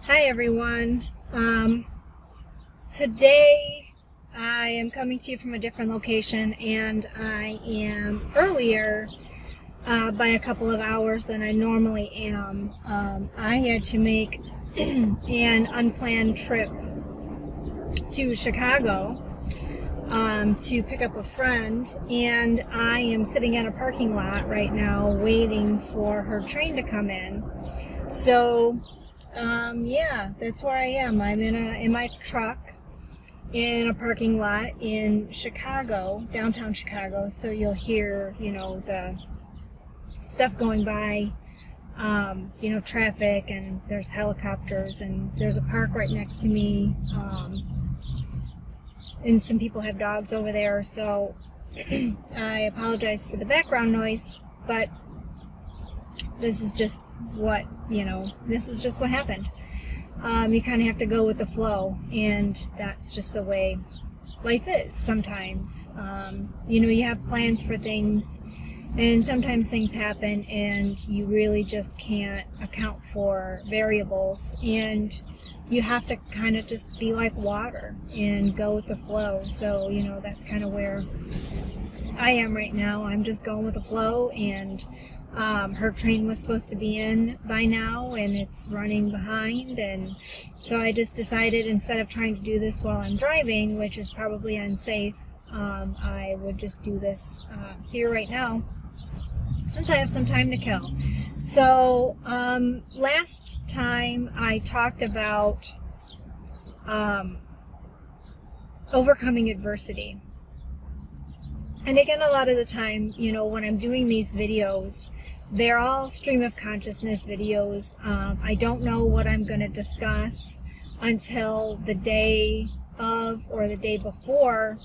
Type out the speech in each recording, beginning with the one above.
Hi everyone. Today I am coming to you from a different location, and I am earlier by a couple of hours than I normally am. I had to make an unplanned trip to Chicago to pick up a friend, and I am sitting at a parking lot right now waiting for her train to come in. So yeah, that's where I am. I'm in my truck in a parking lot in Chicago, downtown Chicago. So you'll hear, the stuff going by, traffic, and there's helicopters, and there's a park right next to me. And some people have dogs over there. So I apologize for the background noise, but this is just what happened. You kind of have to go with the flow, and that's just the way life is sometimes. You have plans for things, and sometimes things happen, and you really just can't account for variables, and you have to kind of just be like water and go with the flow. So, that's kind of where I am right now. I'm just going with the flow, and her train was supposed to be in by now, and it's running behind, and so I just decided, instead of trying to do this while I'm driving, which is probably unsafe, I would just do this here right now, since I have some time to kill. So last time I talked about overcoming adversity. And again, a lot of the time, when I'm doing these videos, they're all stream of consciousness videos. I don't know what I'm going to discuss until the day of or the day before.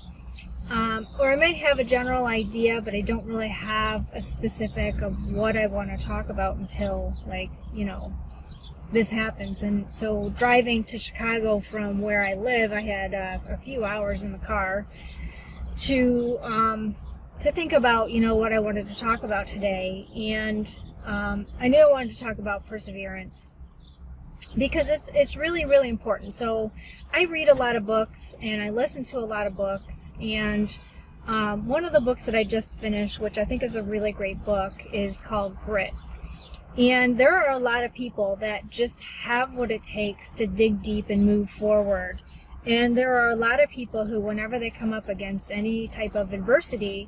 Or I might have a general idea, but I don't really have a specific of what I want to talk about until, this happens. And so driving to Chicago from where I live, I had a few hours in the car to think about, what I wanted to talk about today. And I knew I wanted to talk about perseverance, because it's really, really important. So I read a lot of books, and I listen to a lot of books, and one of the books that I just finished, which I think is a really great book, is called Grit. And there are a lot of people that just have what it takes to dig deep and move forward. And there are a lot of people who, whenever they come up against any type of adversity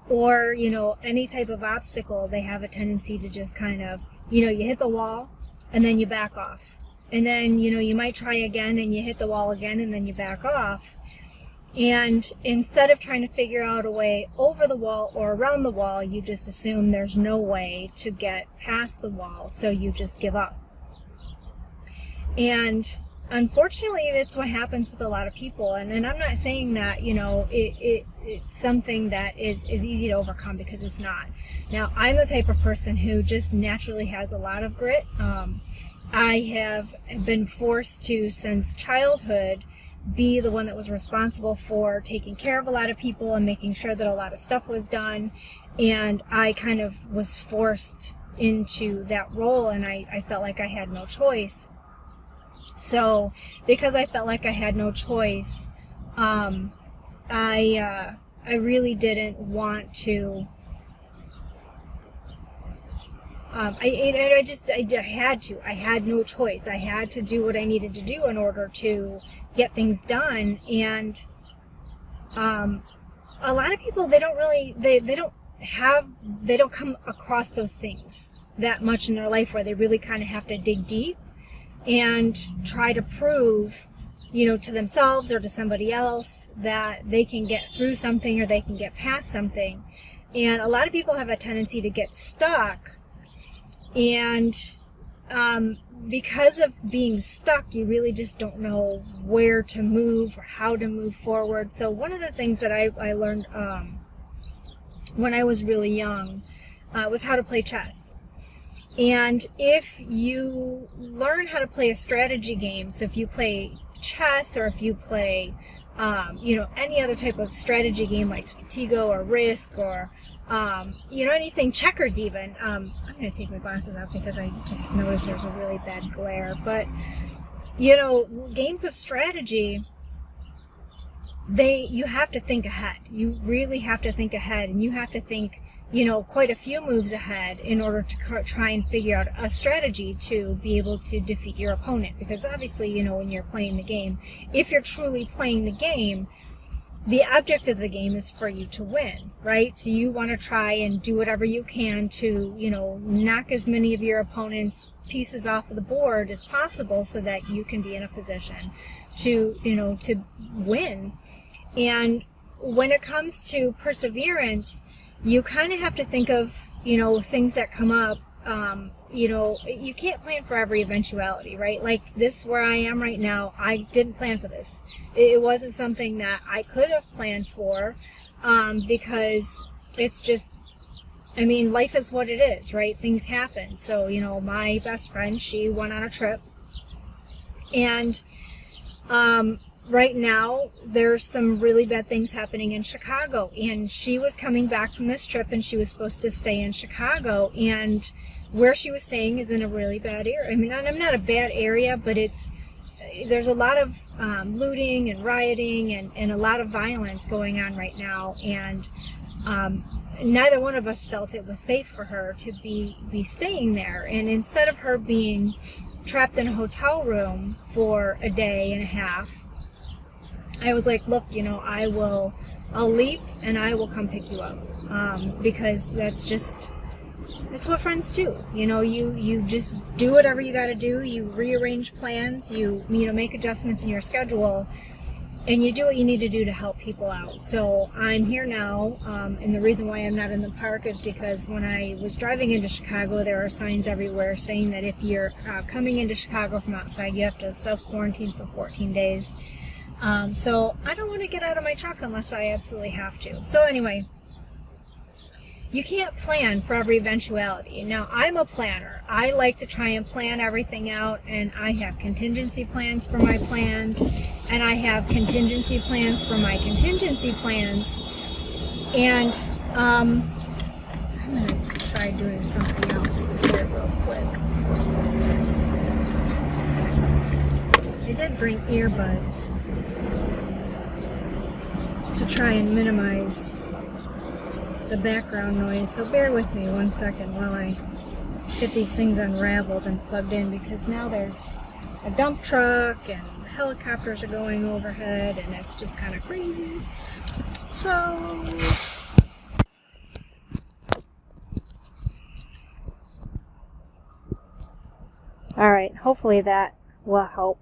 or, any type of obstacle, they have a tendency to just kind of, you hit the wall and then you back off. And then, you might try again and you hit the wall again and then you back off. And instead of trying to figure out a way over the wall or around the wall, you just assume there's no way to get past the wall, so you just give up. And unfortunately, that's what happens with a lot of people. And I'm not saying that, it's something that is easy to overcome, because it's not. Now, I'm the type of person who just naturally has a lot of grit. I have been forced to, since childhood, be the one that was responsible for taking care of a lot of people and making sure that a lot of stuff was done. And I kind of was forced into that role, and I felt like I had no choice. So because I felt like I had no choice, I really didn't want to. I had to. I had no choice. I had to do what I needed to do in order to get things done. And a lot of people, they don't come across those things that much in their life, where they really kind of have to dig deep and try to prove, to themselves or to somebody else that they can get through something or they can get past something. And a lot of people have a tendency to get stuck. And because of being stuck, you really just don't know where to move or how to move forward. So one of the things that I learned when I was really young was how to play chess. And if you learn how to play a strategy game, so if you play chess, or if you play any other type of strategy game like Stratego or Risk, or anything, checkers even. I'm going to take my glasses off because I just noticed there's a really bad glare. But you know, games of strategy, you have to think ahead. You really have to think ahead, and you have to think, you know, quite a few moves ahead in order to try and figure out a strategy to be able to defeat your opponent. Because obviously, you know, when you're playing the game, if you're truly playing the game, the object of the game is for you to win, right? So you want to try and do whatever you can to, you know, knock as many of your opponent's pieces off of the board as possible so that you can be in a position to, you know, to win. And when it comes to perseverance, you kind of have to think of, you know, things that come up. You know, you can't plan for every eventuality, right? Like this, where I am right now, I didn't plan for this. It wasn't something that I could have planned for, because it's just, I mean, life is what it is, right? Things happen. So, you know, my best friend, she went on a trip, and right now there's some really bad things happening in Chicago, and she was coming back from this trip, and she was supposed to stay in Chicago, and where she was staying is in a really bad area. I mean, I'm not a bad area, but there's a lot of looting and rioting and a lot of violence going on right now, and neither one of us felt it was safe for her to be staying there. And instead of her being trapped in a hotel room for a day and a half, I was like, look, you know, I'll leave and I will come pick you up, because that's what friends do. You know, you just do whatever you got to do. You rearrange plans, you know, make adjustments in your schedule, and you do what you need to do to help people out. So I'm here now, and the reason why I'm not in the park is because when I was driving into Chicago, there are signs everywhere saying that if you're coming into Chicago from outside, you have to self-quarantine for 14 days. So I don't want to get out of my truck unless I absolutely have to. So anyway, you can't plan for every eventuality. Now, I'm a planner. I like to try and plan everything out, and I have contingency plans for my plans, and I have contingency plans for my contingency plans. And I'm going to try doing something else here real quick. I did bring earbuds to try and minimize the background noise, so bear with me one second while I get these things unraveled and plugged in, because now there's a dump truck and helicopters are going overhead and it's just kind of crazy. So alright, hopefully that will help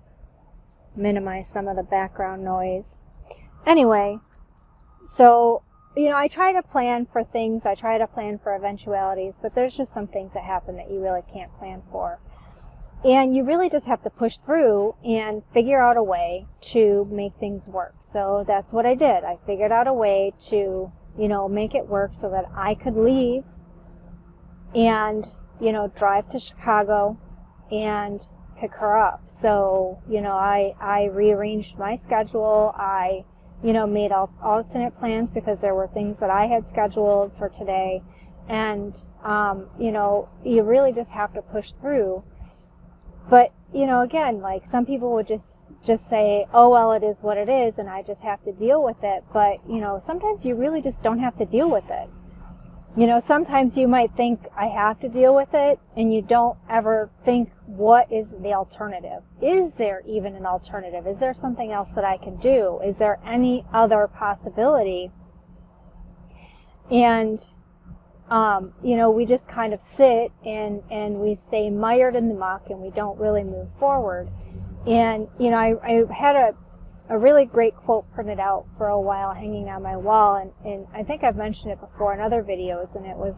minimize some of the background noise. Anyway, so, you know, I try to plan for things, I try to plan for eventualities, but there's just some things that happen that you really can't plan for. And you really just have to push through and figure out a way to make things work. So that's what I did. I figured out a way to, you know, make it work so that I could leave and, you know, drive to Chicago and pick her up. So, you know, I rearranged my schedule. I, you know, made alternate plans because there were things that I had scheduled for today. And, you know, you really just have to push through. But, you know, again, like some people would just say, oh, well, it is what it is, and I just have to deal with it. But, you know, sometimes you really just don't have to deal with it. You know, sometimes you might think, I have to deal with it, and you don't ever think, what is the alternative? Is there even an alternative? Is there something else that I can do? Is there any other possibility? And, you know, we just kind of sit and we stay mired in the muck and we don't really move forward. And, you know, I had a really great quote printed out for a while hanging on my wall, and I think I've mentioned it before in other videos, and it was,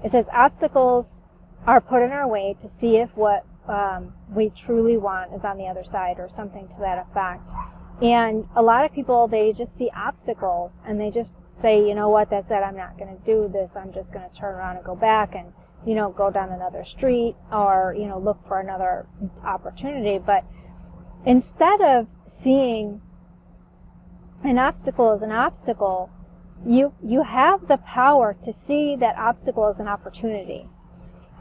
it says, obstacles are put in our way to see if what we truly want is on the other side, or something to that effect. And a lot of people, they just see obstacles and they just say, you know what, that's it, I'm not going to do this, I'm just going to turn around and go back and, you know, go down another street, or, you know, look for another opportunity. But instead of seeing an obstacle as an obstacle, you have the power to see that obstacle as an opportunity.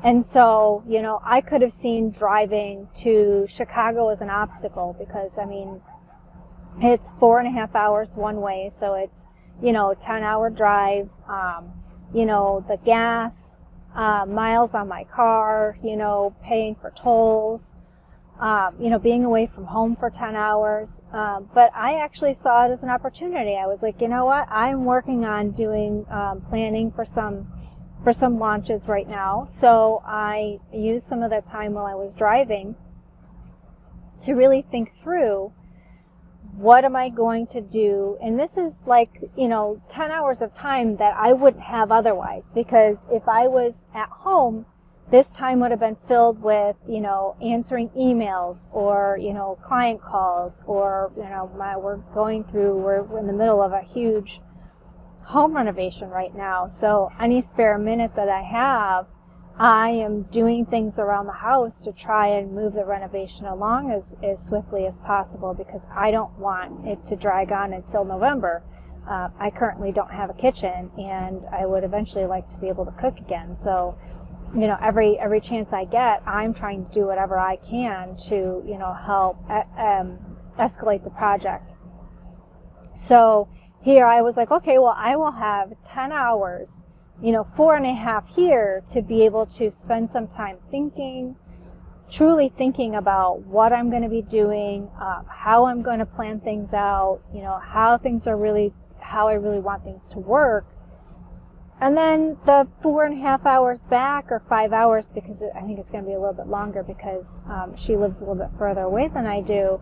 And so, you know, I could have seen driving to Chicago as an obstacle because, I mean, it's 4.5 hours one way, so it's, you know, 10-hour drive, you know, the gas, miles on my car, you know, paying for tolls, you know, being away from home for 10 hours. But I actually saw it as an opportunity. I was like, you know what, I'm working on doing planning for some launches right now. So I used some of that time while I was driving to really think through, what am I going to do? And this is like, you know, 10 hours of time that I wouldn't have otherwise, because if I was at home, this time would have been filled with, you know, answering emails or, you know, client calls, or, you know, we're in the middle of a huge home renovation right now. So any spare minute that I have, I am doing things around the house to try and move the renovation along as swiftly as possible, because I don't want it to drag on until November. I currently don't have a kitchen, and I would eventually like to be able to cook again. So, you know, every chance I get, I'm trying to do whatever I can to, you know, help escalate the project. So here I was like, okay, well, I will have 10 hours, you know, 4.5 here to be able to spend some time thinking, truly thinking about what I'm going to be doing, how I'm going to plan things out, you know, how I really want things to work. And then the 4.5 hours back, or 5 hours, because I think it's going to be a little bit longer because she lives a little bit further away than I do,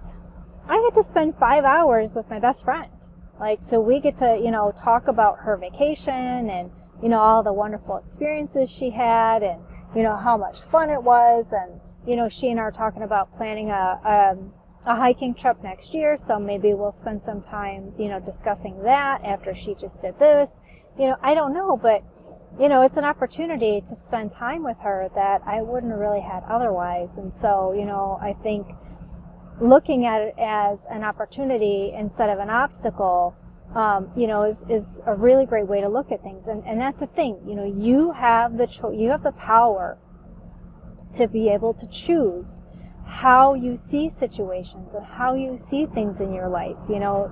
I get to spend 5 hours with my best friend. Like, so we get to, you know, talk about her vacation and, you know, all the wonderful experiences she had, and, you know, how much fun it was. And, you know, she and I are talking about planning a hiking trip next year, so maybe we'll spend some time, you know, discussing that after she just did this. You know, I don't know, but, you know, it's an opportunity to spend time with her that I wouldn't have really had otherwise. And so, you know, I think looking at it as an opportunity instead of an obstacle, you know, is a really great way to look at things. And that's the thing, you know, you have the power to be able to choose how you see situations and how you see things in your life. You know,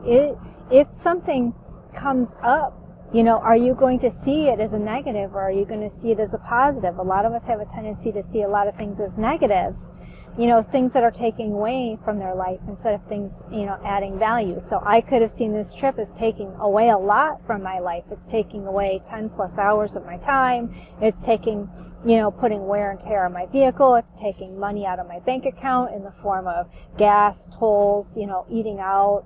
if something comes up, you know, are you going to see it as a negative, or are you going to see it as a positive? A lot of us have a tendency to see a lot of things as negatives, you know, things that are taking away from their life instead of things, you know, adding value. So I could have seen this trip as taking away a lot from my life. It's taking away 10 plus hours of my time. It's taking, you know, putting wear and tear on my vehicle. It's taking money out of my bank account in the form of gas, tolls, you know, eating out.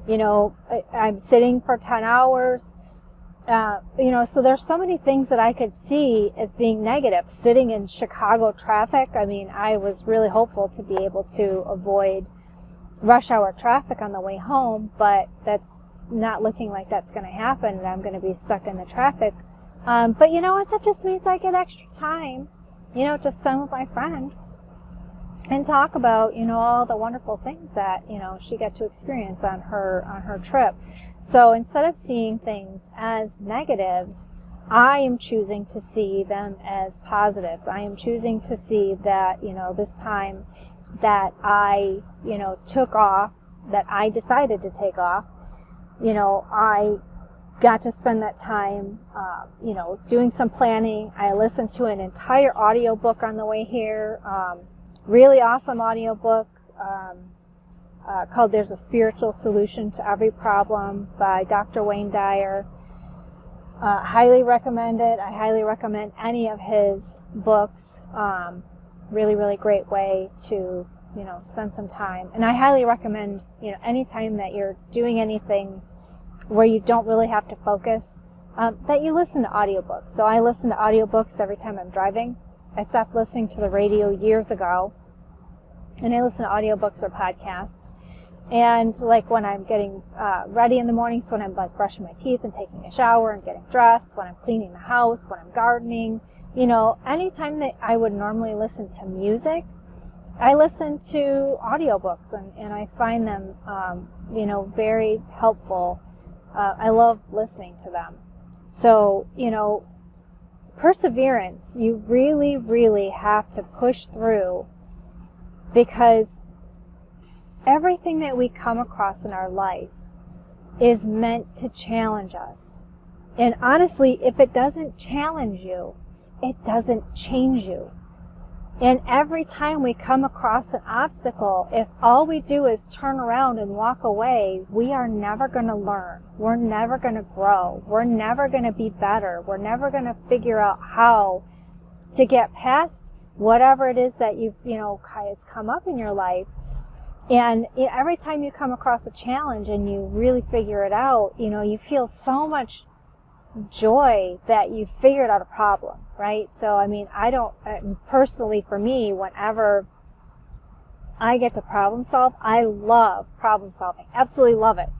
You know, I'm sitting for 10 hours. You know, so there's so many things that I could see as being negative. Sitting in Chicago traffic, I mean, I was really hopeful to be able to avoid rush hour traffic on the way home, but that's not looking like that's going to happen, and I'm going to be stuck in the traffic. But you know what? That just means I get extra time, you know, to spend with my friend and talk about, you know, all the wonderful things that, you know, she got to experience on her trip. So instead of seeing things as negatives, I am choosing to see them as positives. I am choosing to see that, you know, this time that I, you know, took off, that I decided to take off, you know, I got to spend that time, you know, doing some planning. I listened to an entire audiobook on the way here, really awesome audiobook, called There's a Spiritual Solution to Every Problem by Dr. Wayne Dyer. Highly recommend it. I highly recommend any of his books. Really, really great way to, you know, spend some time. And I highly recommend, you know, anytime that you're doing anything where you don't really have to focus, that you listen to audiobooks. So I listen to audiobooks every time I'm driving. I stopped listening to the radio years ago, and I listen to audiobooks or podcasts. And like when I'm getting ready in the morning, so when I'm like brushing my teeth and taking a shower and getting dressed, when I'm cleaning the house, when I'm gardening, you know, anytime that I would normally listen to music, I listen to audiobooks, and I find them, you know, very helpful. I love listening to them. So, you know, perseverance, you really, really have to push through, because everything that we come across in our life is meant to challenge us. And honestly, if it doesn't challenge you, it doesn't change you. And every time we come across an obstacle, if all we do is turn around and walk away, we are never going to learn. We're never going to grow. We're never going to be better. We're never going to figure out how to get past whatever it is that has come up in your life. And every time you come across a challenge and you really figure it out, you feel so much joy that you figured out a problem, right? So, personally for me, whenever I get to problem solve, I love problem solving. Absolutely love it.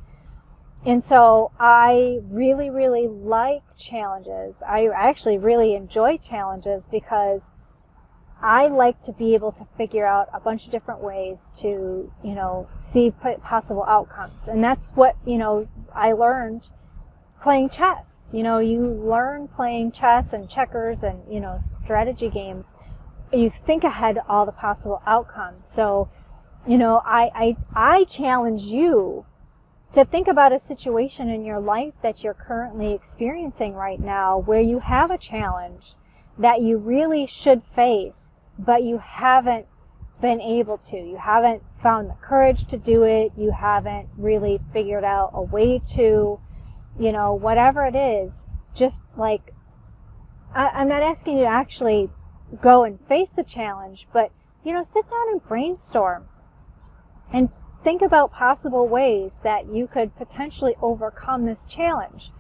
And so I really, really like challenges. I actually really enjoy challenges because I like to be able to figure out a bunch of different ways to, see possible outcomes. And that's what, I learned playing chess. You learn playing chess and checkers and, strategy games. You think ahead all the possible outcomes. So, I challenge you to think about a situation in your life that you're currently experiencing right now where you have a challenge that you really should face, but you haven't been able to. You haven't found the courage to do it. You haven't really figured out a way to, whatever it is. Just like, I'm not asking you to actually go and face the challenge, but, sit down and brainstorm and think about possible ways that you could potentially overcome this challenge.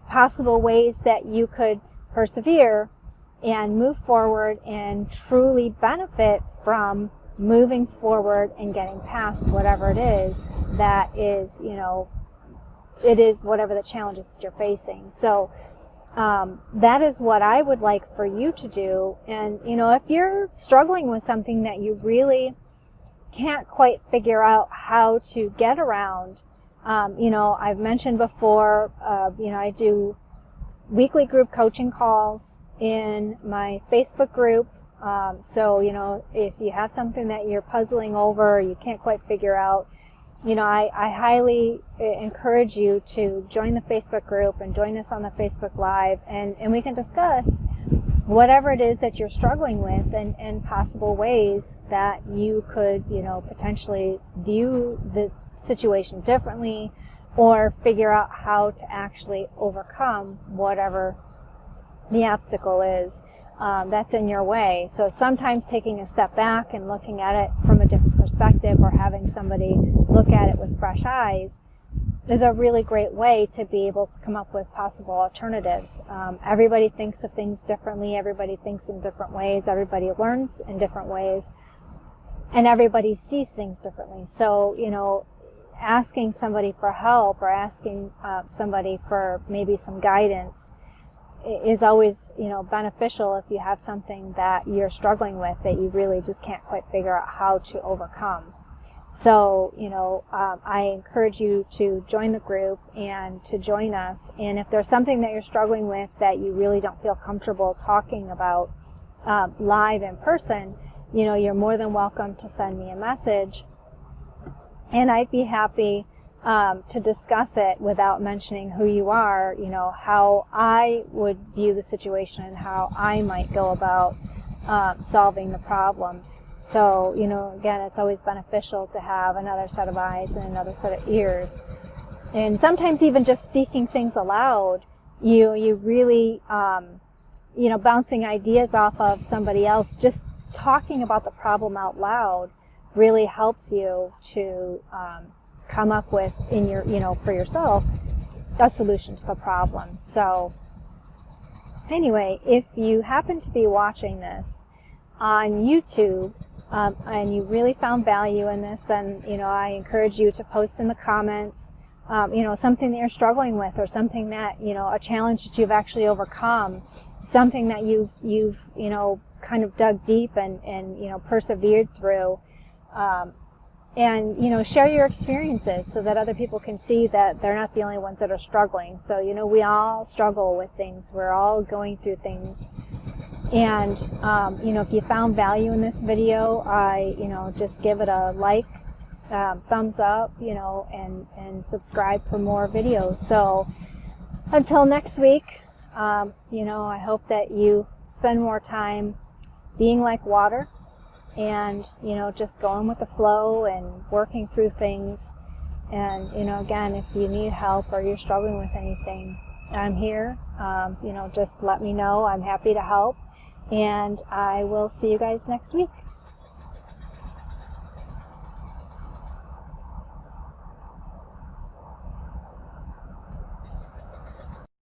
Possible ways that you could persevere and move forward and truly benefit from moving forward and getting past whatever it is that is, it is whatever the challenges that you're facing. So that is what I would like for you to do. And, if you're struggling with something that you really can't quite figure out how to get around, I've mentioned before, I do weekly group coaching calls in my Facebook group. So, if you have something that you're puzzling over, you can't quite figure out, I highly encourage you to join the Facebook group and join us on the Facebook Live, and we can discuss whatever it is that you're struggling with and possible ways that you could, potentially view the situation differently or figure out how to actually overcome whatever the obstacle is that's in your way. So sometimes taking a step back and looking at it from a different perspective, or having somebody look at it with fresh eyes, is a really great way to be able to come up with possible alternatives. Everybody thinks of things differently. Everybody thinks in different ways. Everybody learns in different ways. And everybody sees things differently. So, asking somebody for help or asking somebody for maybe some guidance is always, beneficial if you have something that you're struggling with that you really just can't quite figure out how to overcome. So, I encourage you to join the group and to join us. And if there's something that you're struggling with that you really don't feel comfortable talking about live in person, you're more than welcome to send me a message. And I'd be happy to discuss it without mentioning who you are, how I would view the situation and how I might go about solving the problem. So, again, it's always beneficial to have another set of eyes and another set of ears. And sometimes even just speaking things aloud, you really, bouncing ideas off of somebody else, just talking about the problem out loud really helps you to come up with for yourself a solution to the problem. So anyway, if you happen to be watching this on YouTube and you really found value in this, then I encourage you to post in the comments something that you're struggling with, or something that a challenge that you've actually overcome, something that you've kind of dug deep and persevered through. and, you know, share your experiences so that other people can see that they're not the only ones that are struggling. So, you know, we all struggle with things. We're all going through things. And, you know, if you found value in this video, you know, just give it a like, thumbs up, you know, and subscribe for more videos. So until next week, you know, I hope that you spend more time being like water, and, you know, just going with the flow and working through things. And, you know, again, if you need help or you're struggling with anything, I'm here. You know, just let me know. I'm happy to help. And I will see you guys next week.